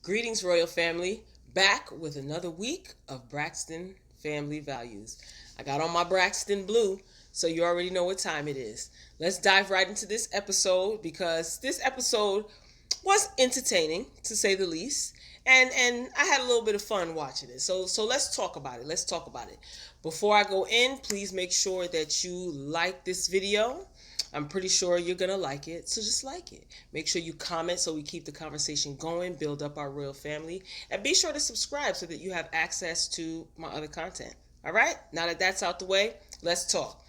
Greetings, Royal Family. Back with another week of Braxton Family Values. I got on my Braxton blue, so you already know what time it is. Let's dive right into this episode because this episode was entertaining, to say the least. And I had a little bit of fun watching it. So let's talk about it. Let's talk about it. Before I go in, please make sure that you like this video. I'm pretty sure you're going to like it, so just like it. Make sure you comment so we keep the conversation going, build up our royal family, and be sure to subscribe so that you have access to my other content. All right? Now that that's out the way, let's talk.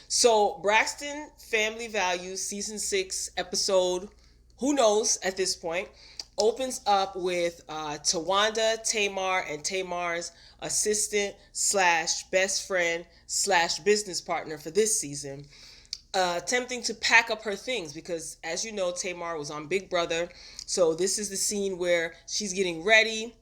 So, Braxton Family Values Season 6 episode, who knows at this point, opens up with Towanda, Tamar, and Tamar's assistant slash best friend slash business partner for this season, attempting to pack up her things because, as you know, Tamar was on Big Brother. So this is the scene where she's getting ready.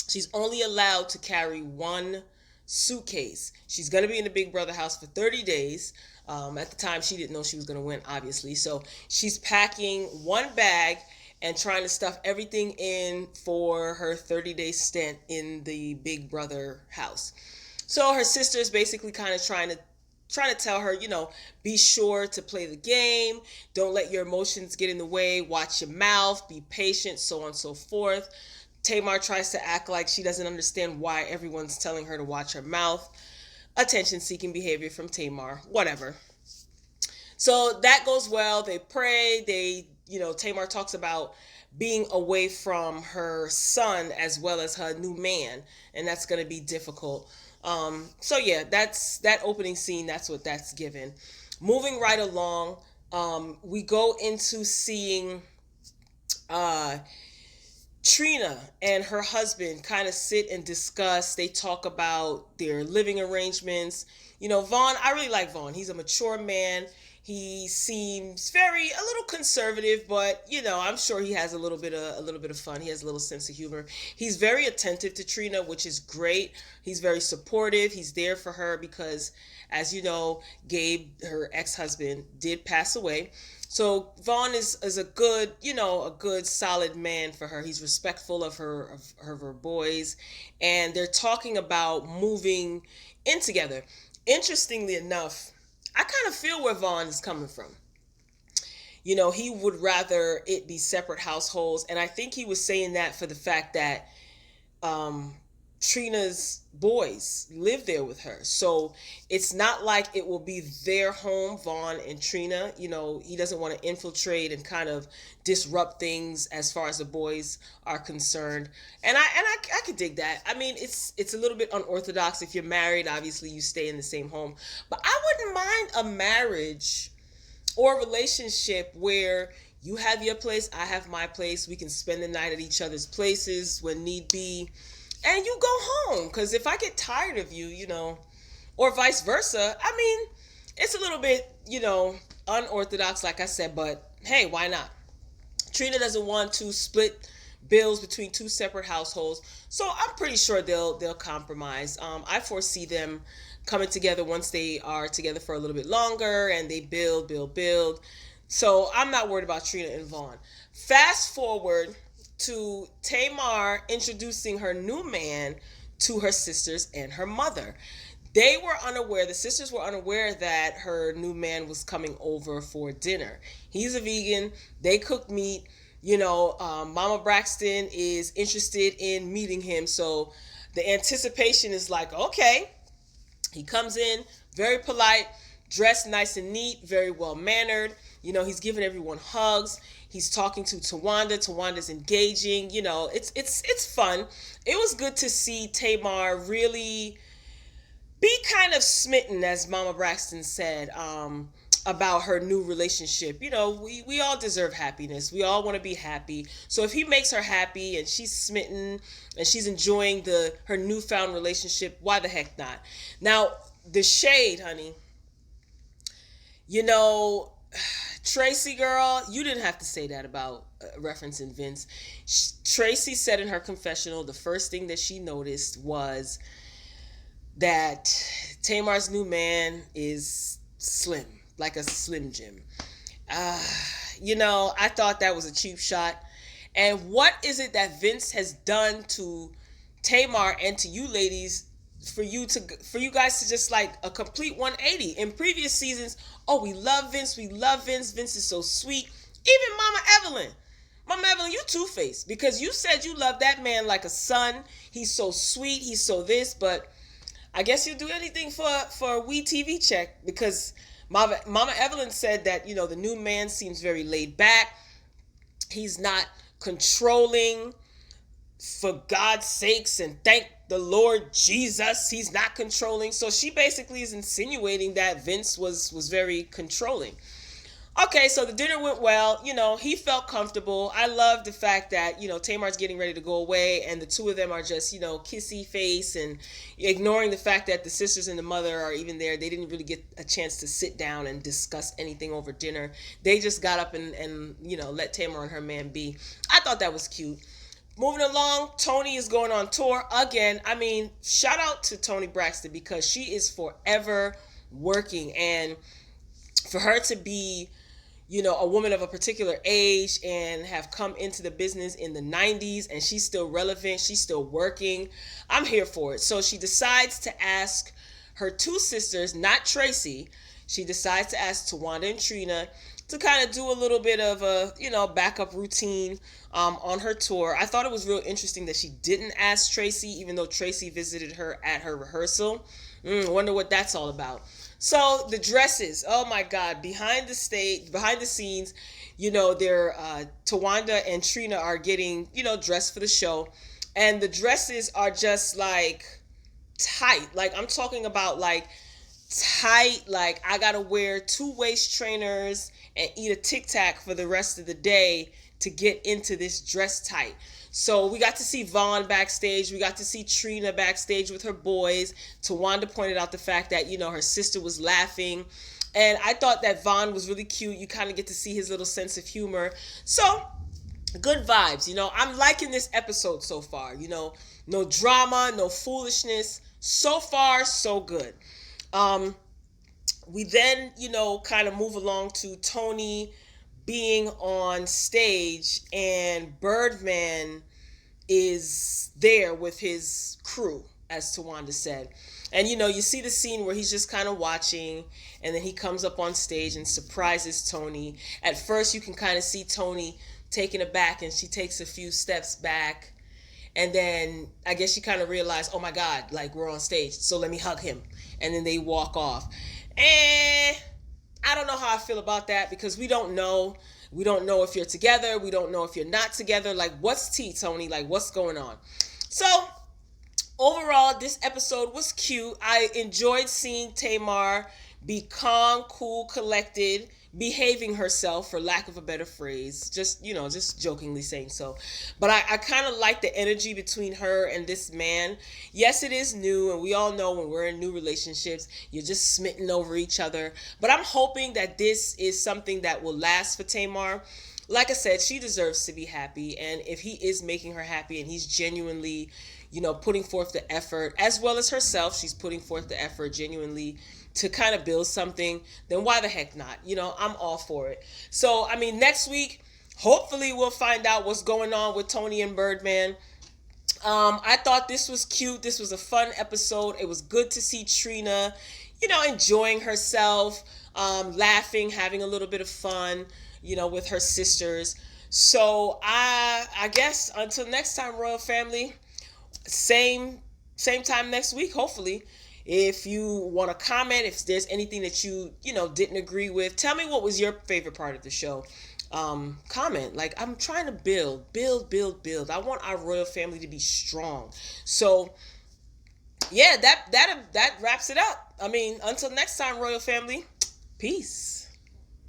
She's only allowed to carry one suitcase. She's going to be in the Big Brother house for 30 days. At the time, she didn't know she was going to win, obviously. So she's packing one bag and trying to stuff everything in for her 30-day stint in the Big Brother house. So her sister's basically kind of trying to tell her, be sure to play the game. Don't let your emotions get in the way. Watch your mouth. Be patient, so on and so forth. Tamar tries to act like she doesn't understand why everyone's telling her to watch her mouth. Attention-seeking behavior from Tamar. Whatever. So that goes well. They pray. Tamar talks about being away from her son as well as her new man, and that's going to be difficult. So yeah, that's that opening scene. That's what that's given. Moving right along, we go into seeing Trina and her husband kind of sit and discuss. They talk about their living arrangements. Vaughn, I really like Vaughn. He's a mature man. He seems a little conservative, but I'm sure he has a little bit of fun. He has a little sense of humor. He's very attentive to Trina, which is great. He's very supportive. He's there for her because, as you know, Gabe, her ex-husband, did pass away. So Vaughn is a good, a good solid man for her. He's respectful of her boys, and they're talking about moving in together. Interestingly enough, I kind of feel where Vaughn is coming from. He would rather it be separate households, and I think he was saying that for the fact that Trina's boys live there with her. So it's not like it will be their home, Vaughn and Trina. He doesn't want to infiltrate and kind of disrupt things as far as the boys are concerned. And I could dig that. I mean, it's a little bit unorthodox. If you're married, obviously you stay in the same home. But I wouldn't mind a marriage or a relationship where you have your place, I have my place. We can spend the night at each other's places when need be. And you go home, because if I get tired of you, or vice versa, I mean, it's a little bit, unorthodox, like I said, but hey, why not? Trina doesn't want to split bills between two separate households, so I'm pretty sure they'll compromise. I foresee them coming together once they are together for a little bit longer, and they build. So I'm not worried about Trina and Vaughn. Fast forward to Tamar introducing her new man to her sisters and her mother. The sisters were unaware that her new man was coming over for dinner. He's a vegan. They cook meat. Mama Braxton is interested in meeting him. So the anticipation is like, okay, he comes in very polite, dressed nice and neat, very well mannered. He's giving everyone hugs. He's talking to Towanda. Tawanda's engaging. It's fun. It was good to see Tamar really be kind of smitten, as Mama Braxton said, about her new relationship. We all deserve happiness. We all want to be happy. So if he makes her happy and she's smitten and she's enjoying her newfound relationship, why the heck not? Now, the shade, honey. Tracy, girl, you didn't have to say that about referencing Vince. Tracy said in her confessional the first thing that she noticed was that Tamar's new man is slim, like a Slim Jim. I thought that was a cheap shot. And what is it that Vince has done to Tamar and to you ladies for you guys to just like a complete 180? In previous seasons, oh, we love Vince, Vince is so sweet. Even Mama Evelyn, you two-faced because you said you love that man like a son. He's so sweet, he's so this, but I guess you'll do anything for a wee TV check because Mama Evelyn said that, the new man seems very laid back. He's not controlling, for God's sakes, and thank the Lord Jesus, he's not controlling. So she basically is insinuating that Vince was very controlling. Okay, so the dinner went well. He felt comfortable. I love the fact that, Tamar's getting ready to go away and the two of them are just, kissy face and ignoring the fact that the sisters and the mother are even there. They didn't really get a chance to sit down and discuss anything over dinner. They just got up and let Tamar and her man be. I thought that was cute. Moving along, Toni is going on tour again. I mean, shout out to Toni Braxton because she is forever working. And for her to be a woman of a particular age and have come into the business in the 90s and she's still relevant, she's still working, I'm here for it. So she decides to ask her two sisters, not Tracy, she decides to ask Towanda and Trina to kind of do a little bit of a, backup routine on her tour. I thought it was real interesting that she didn't ask Tracy, even though Tracy visited her at her rehearsal. Wonder what that's all about. So the dresses, oh my God, behind the scenes, they're Towanda and Trina are getting, dressed for the show. And the dresses are just like tight. Like I'm talking about like tight, like I gotta wear 2 waist trainers and eat a Tic Tac for the rest of the day to get into this dress tight. So we got to see Vaughn backstage. We got to see Trina backstage with her boys. Towanda pointed out the fact that, her sister was laughing. And I thought that Vaughn was really cute. You kind of get to see his little sense of humor. So, good vibes. I'm liking this episode so far. No drama, no foolishness. So far, so good. We then, kind of move along to Toni being on stage and Birdman is there with his crew, as Towanda said. And you see the scene where he's just kind of watching and then he comes up on stage and surprises Toni. At first you can kind of see Toni taken aback and she takes a few steps back. And then I guess she kind of realized, oh my God, like we're on stage, so let me hug him. And then they walk off. And I don't know how I feel about that because we don't know. We don't know if you're together. We don't know if you're not together. Like, what's tea, Toni? Like, what's going on? So, overall, this episode was cute. I enjoyed seeing Tamar be calm, cool, collected, behaving herself, for lack of a better phrase. Just jokingly saying so. But I kind of like the energy between her and this man. Yes, it is new, and we all know when we're in new relationships, you're just smitten over each other. But I'm hoping that this is something that will last for Tamar. Like I said, she deserves to be happy, and if he is making her happy and he's genuinely, putting forth the effort, as well as herself, she's putting forth the effort genuinely to kind of build something, then why the heck not? I'm all for it. So, next week, hopefully we'll find out what's going on with Toni and Birdman. I thought this was cute. This was a fun episode. It was good to see Trina, enjoying herself, laughing, having a little bit of fun, with her sisters. So I guess until next time, Royal Family, same time next week, hopefully. If you want to comment, if there's anything that you didn't agree with, tell me what was your favorite part of the show. Comment. Like, I'm trying to build. I want our Royal Family to be strong. So, yeah, that wraps it up. Until next time, Royal Family, peace.